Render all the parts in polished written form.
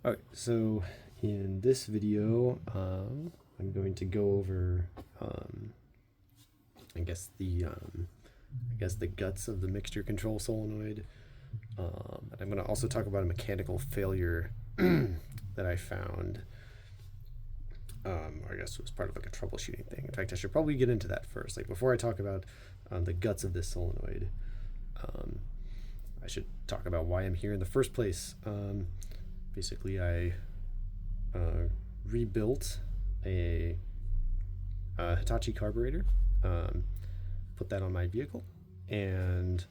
Alright, so in this video, I'm going to go over, I guess the guts of the mixture control solenoid. And I'm going to also talk about a mechanical failure that I found. I guess it was part of like a troubleshooting thing. In fact, I should probably get into that first. Like before I talk about the guts of this solenoid, I should talk about why I'm here in the first place. Basically, I rebuilt a Hitachi carburetor, put that on my vehicle, and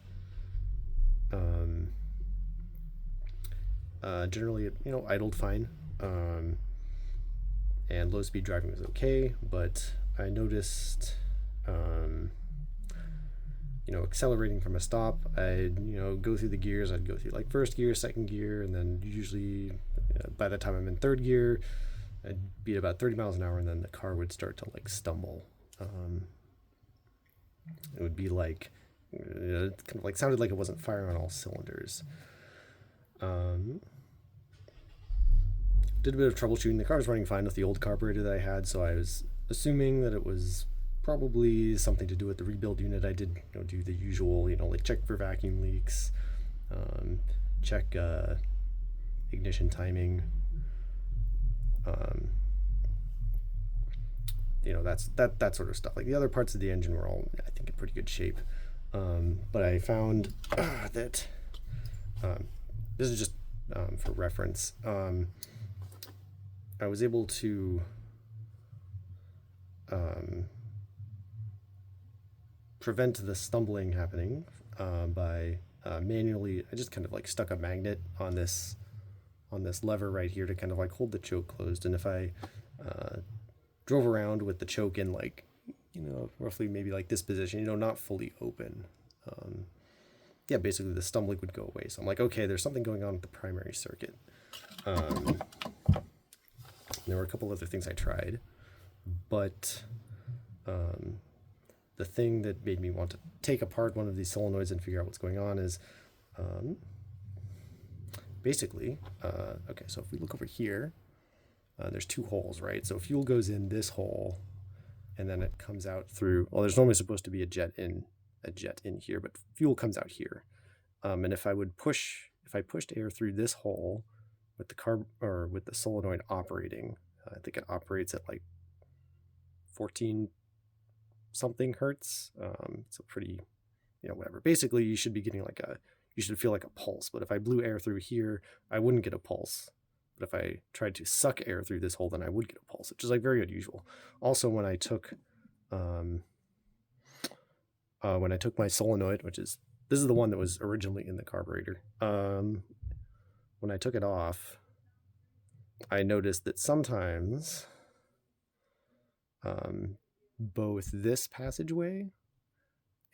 generally it idled fine, and low speed driving was okay, but I noticed accelerating from a stop, I'd go through the gears. I'd go through like first gear, second gear, and then usually by the time I'm in third gear, I'd be at about 30 miles an hour, and then the car would start to like stumble. It would be like it kind of like sounded like it wasn't firing on all cylinders. Did a bit of troubleshooting. The car was running fine with the old carburetor that I had, so I was assuming that it was probably something to do with the rebuild unit. I did do the usual, like check for vacuum leaks, check ignition timing, that sort of stuff. Like the other parts of the engine were all, I think, in pretty good shape. But I found that this is just for reference. I was able to prevent the stumbling happening by manually. I just kind of like stuck a magnet on this lever right here to kind of like hold the choke closed, and if I drove around with the choke in like roughly maybe like this position, not fully open, basically the stumbling would go away. So I'm like, okay, there's something going on with the primary circuit. There were a couple other things I tried, but the thing that made me want to take apart one of these solenoids and figure out what's going on is basically, okay, so if we look over here, there's two holes, right? So fuel goes in this hole, and then it comes out through, well, there's normally supposed to be a jet in here, but fuel comes out here. And if I pushed air through this hole with the solenoid operating, I think it operates at like 14 something hertz. So pretty, whatever. Basically, you should be getting you should feel like a pulse. But if I blew air through here, I wouldn't get a pulse. But if I tried to suck air through this hole, then I would get a pulse, which is like very unusual. Also, when I took my solenoid, this is the one that was originally in the carburetor. When I took it off, I noticed that sometimes both this passageway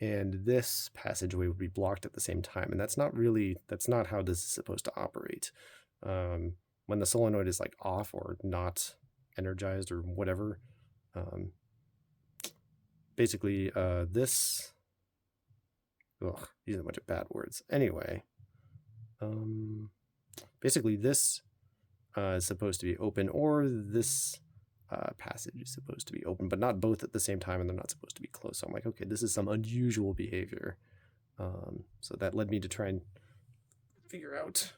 and this passageway would be blocked at the same time, and that's not how this is supposed to operate. When the solenoid is like off or not energized or whatever, basically these are a bunch of bad words. Anyway, basically this is supposed to be open, or this passage is supposed to be open, but not both at the same time, and they're not supposed to be closed. So I'm like, okay, this is some unusual behavior. So that led me to try and figure out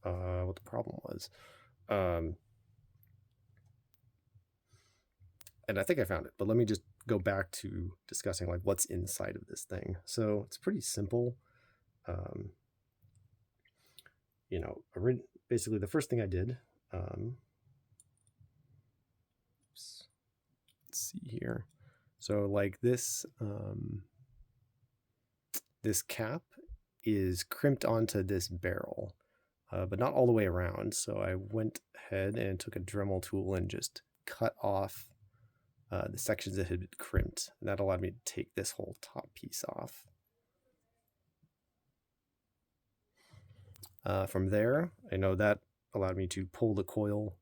what the problem was. And I think I found it, but let me just go back to discussing like what's inside of this thing. So it's pretty simple. Basically the first thing I did, let's see here. So like this cap is crimped onto this barrel, but not all the way around. So I went ahead and took a Dremel tool and just cut off the sections that had been crimped, and that allowed me to take this whole top piece off. From there, I know that allowed me to pull the coil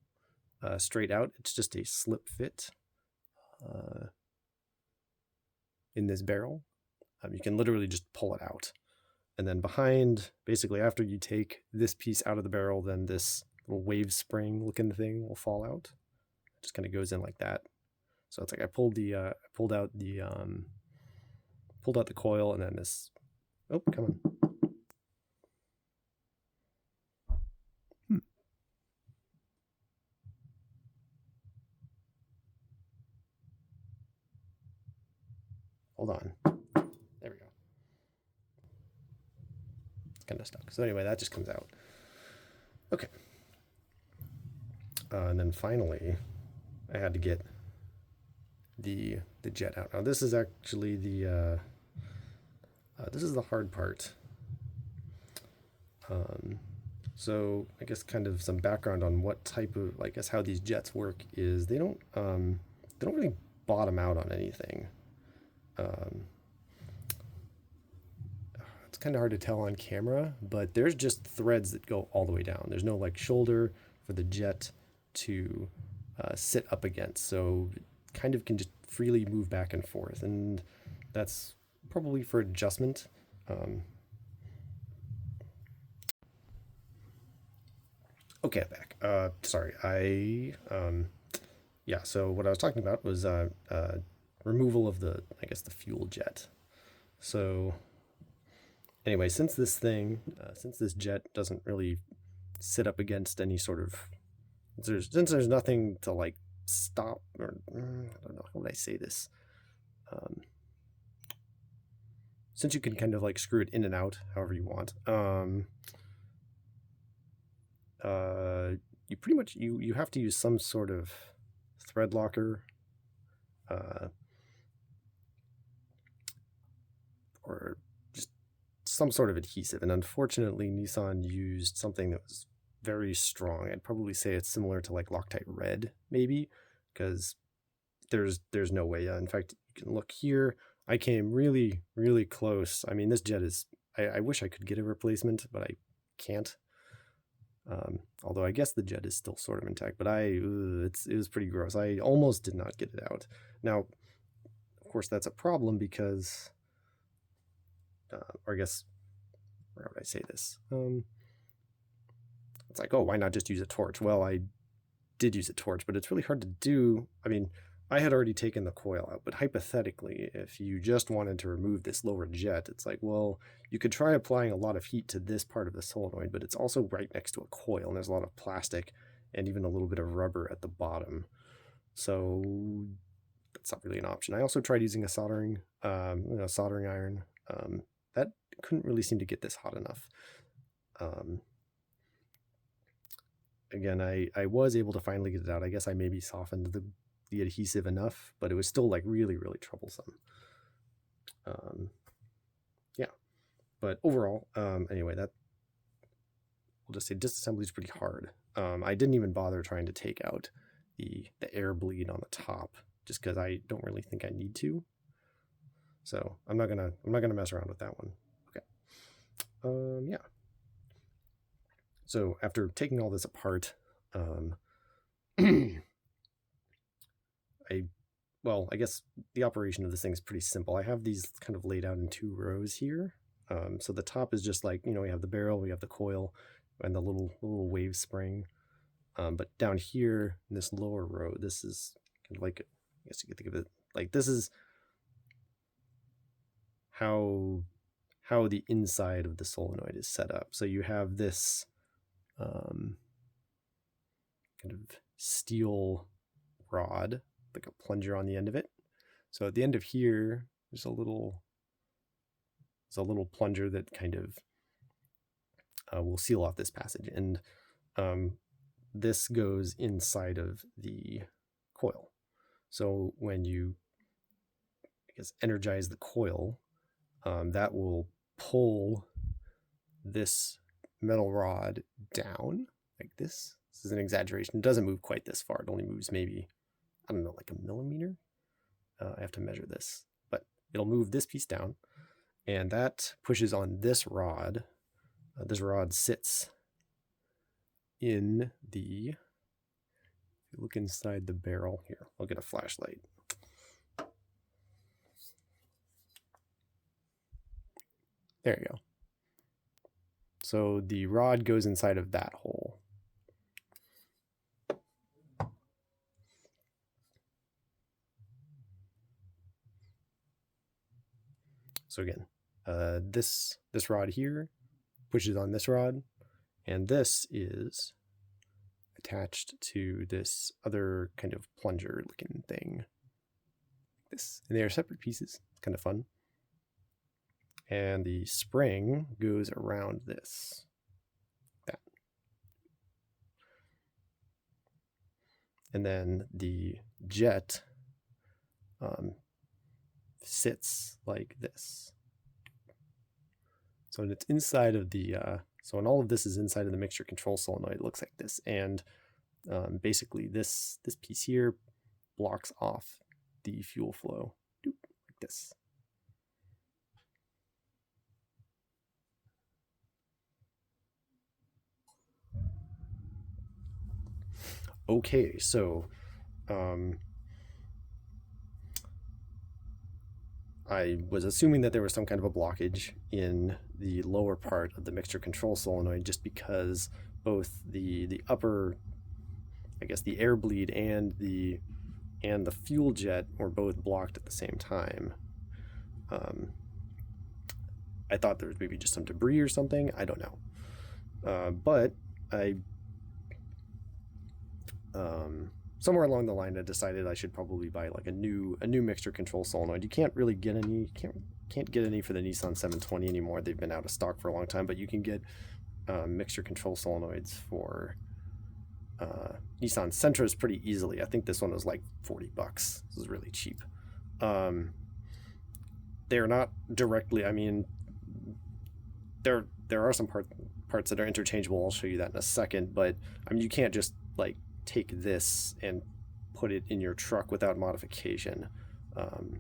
straight out. It's just a slip fit in this barrel. You can literally just pull it out. And then behind, basically after you take this piece out of the barrel, then this little wave spring looking thing will fall out. It just kind of goes in like that. So it's like I pulled out the coil, and then this. Oh, come on. Hold on. There we go. It's kind of stuck. So anyway, that just comes out. Okay. And then finally, I had to get the jet out. Now this is actually the this is the hard part. So I guess kind of some background on what type of, I guess how these jets work is they don't really bottom out on anything. It's kind of hard to tell on camera, but there's just threads that go all the way down. There's no like shoulder for the jet to sit up against, so it kind of can just freely move back and forth, and that's probably for adjustment. Okay, I'm back. Sorry, yeah. So what I was talking about was removal of the, I guess, the fuel jet. So anyway, since this jet doesn't really sit up against any sort of, since there's nothing to like stop, or I don't know, how would I say this? Since you can kind of like screw it in and out however you want, you pretty much you have to use some sort of thread locker, or just some sort of adhesive. And unfortunately, Nissan used something that was very strong. I'd probably say it's similar to like Loctite Red, maybe, because there's no way. In fact, you can look here. I came really, really close. I mean, this jet is, I wish I could get a replacement, but I can't. Although I guess the jet is still sort of intact, but it was pretty gross. I almost did not get it out. Now, of course, that's a problem because, or I guess, how would I say this? It's like, oh, why not just use a torch? Well, I did use a torch, but it's really hard to do. I mean, I had already taken the coil out, but hypothetically, if you just wanted to remove this lower jet, it's like, well, you could try applying a lot of heat to this part of the solenoid, but it's also right next to a coil, and there's a lot of plastic and even a little bit of rubber at the bottom. So that's not really an option. I also tried using a soldering iron. That couldn't really seem to get this hot enough. Again, I was able to finally get it out. I guess I maybe softened the adhesive enough, but it was still like really, really troublesome. Yeah, but overall, anyway, that, we'll just say disassembly is pretty hard. I didn't even bother trying to take out the air bleed on the top, just because I don't really think I need to. So I'm not gonna mess around with that one. Okay. Yeah. So after taking all this apart, I guess the operation of this thing is pretty simple. I have these kind of laid out in 2 rows here. So the top is just like, we have the barrel, we have the coil, and the little wave spring. But down here in this lower row, this is kind of like, I guess you could think of it like this is how the inside of the solenoid is set up. So you have this kind of steel rod, like a plunger on the end of it. So at the end of here, there's a little plunger that kind of will seal off this passage, and this goes inside of the coil. So when you, I guess, energize the coil, that will pull this metal rod down like this. This is an exaggeration. It doesn't move quite this far. It only moves maybe, I don't know, like a millimeter. I have to measure this, but it'll move this piece down, and that pushes on this rod. This rod sits in the, if you look inside the barrel here, I'll get a flashlight. There you go. So the rod goes inside of that hole. So again, this rod here pushes on this rod, and this is attached to this other kind of plunger looking thing. This, and they are separate pieces. It's kind of fun. And the spring goes around this. That. And then the jet sits like this. So when it's inside of the, so when all of this is inside of the mixture control solenoid, it looks like this. And basically this piece here blocks off the fuel flow, like this. Okay, so I was assuming that there was some kind of a blockage in the lower part of the mixture control solenoid, just because both the upper, I guess the air bleed and the fuel jet were both blocked at the same time. I thought there was maybe just some debris or something. I don't know. But I somewhere along the line I decided I should probably buy like a new mixture control solenoid. You can't really get any, can't get any for the Nissan 720 anymore. They've been out of stock for a long time, but you can get mixture control solenoids for Nissan Sentras pretty easily. I think this one was like 40 bucks. This is really cheap. They're not directly, I mean, there are some parts that are interchangeable. I'll show you that in a second, but I mean, you can't just like take this and put it in your truck without modification. I'm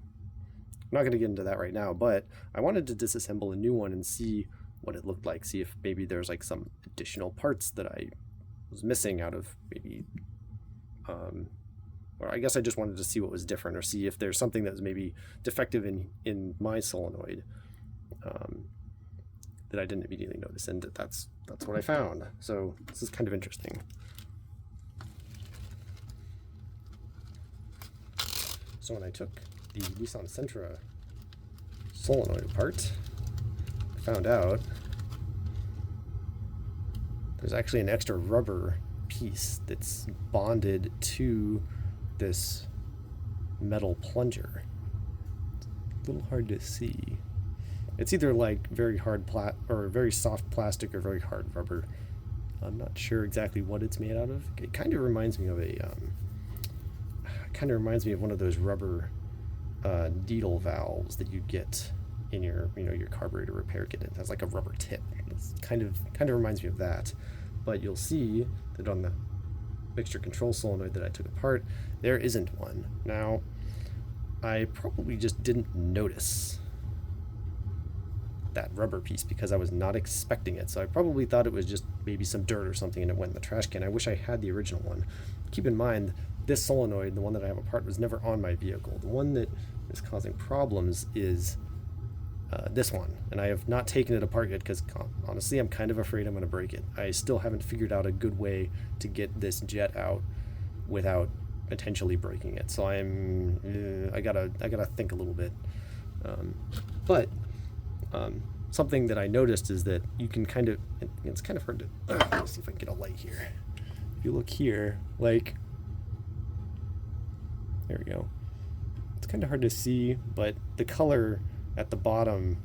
not going to get into that right now, but I wanted to disassemble a new one and see what it looked like, see if maybe there's like some additional parts that I was missing out of maybe, or I guess I just wanted to see what was different, or see if there's something that was maybe defective in my solenoid that I didn't immediately notice, and that's what I found. So this is kind of interesting. So when I took the Nissan Sentra solenoid apart, I found out there's actually an extra rubber piece that's bonded to this metal plunger. It's a little hard to see. It's either like very hard or very soft plastic or very hard rubber. I'm not sure exactly what it's made out of. It kind of reminds me of one of those rubber needle valves that you get in your your carburetor repair kit. It has like a rubber tip. It's kind of reminds me of that. But you'll see that on the mixture control solenoid that I took apart, there isn't one. Now, I probably just didn't notice that rubber piece because I was not expecting it. So I probably thought it was just maybe some dirt or something and it went in the trash can. I wish I had the original one. Keep in mind, this solenoid, the one that I have apart, was never on my vehicle. The one that is causing problems is this one, and I have not taken it apart yet because honestly I'm kind of afraid I'm going to break it. I still haven't figured out a good way to get this jet out without potentially breaking it. So I gotta think a little bit. But something that I noticed is that you can kind of, it's kind of hard to, let's see if I can get a light here. If you look here, like, there we go. It's kind of hard to see, but the color at the bottom,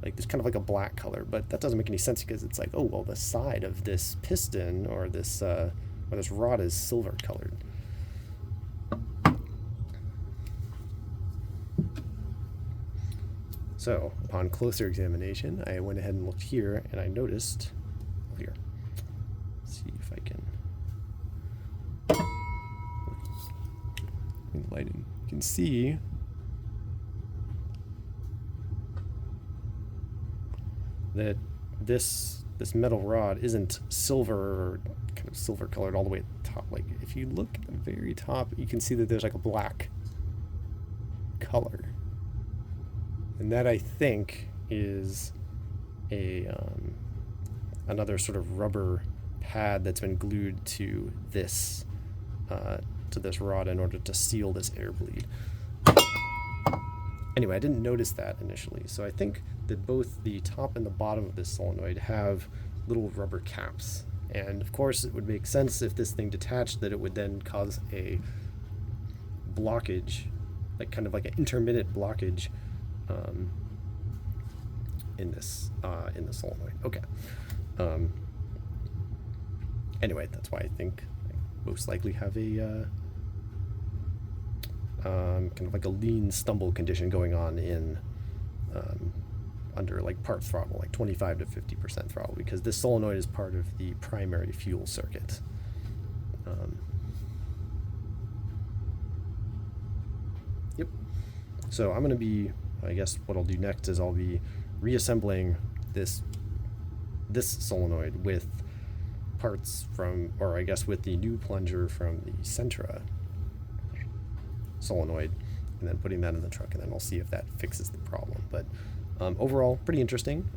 like there's kind of like a black color, but that doesn't make any sense because it's like, oh, well, the side of this piston or this rod is silver colored. So upon closer examination, I went ahead and looked here and I noticed, here, let's see if I can, lighting, you can see that this metal rod isn't silver or kind of silver colored all the way at the top. Like if you look at the very top, you can see that there's like a black color, and that I think is a another sort of rubber pad that's been glued to this rod in order to seal this air bleed. Anyway, I didn't notice that initially. So I think that both the top and the bottom of this solenoid have little rubber caps. And of course, it would make sense if this thing detached that it would then cause a blockage, like kind of like an intermittent blockage in the solenoid. Okay. Anyway, that's why I think I most likely have a kind of like a lean stumble condition going on in under like part throttle, like 25 to 50% throttle, because this solenoid is part of the primary fuel circuit. Yep. So I'm going to be, I guess what I'll do next is I'll be reassembling this solenoid with parts from, or I guess with the new plunger from the Sentra solenoid, and then putting that in the truck, and then we'll see if that fixes the problem. But overall, pretty interesting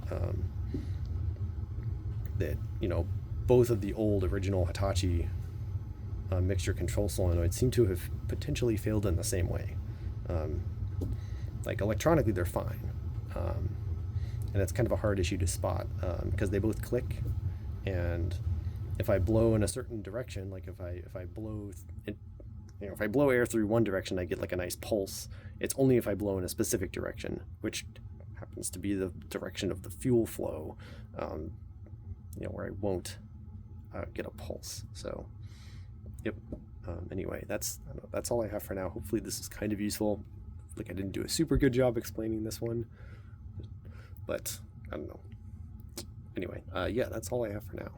that, you know, both of the old original Hitachi mixture control solenoids seem to have potentially failed in the same way. Like electronically, they're fine, and it's kind of a hard issue to spot because they both click, and if I blow in a certain direction, like if I blow if I blow air through one direction, I get like a nice pulse. It's only if I blow in a specific direction, which happens to be the direction of the fuel flow, where I won't get a pulse. So, yep. Anyway, that's all I have for now. Hopefully this is kind of useful. Like I didn't do a super good job explaining this one, but I don't know. Anyway, yeah, that's all I have for now.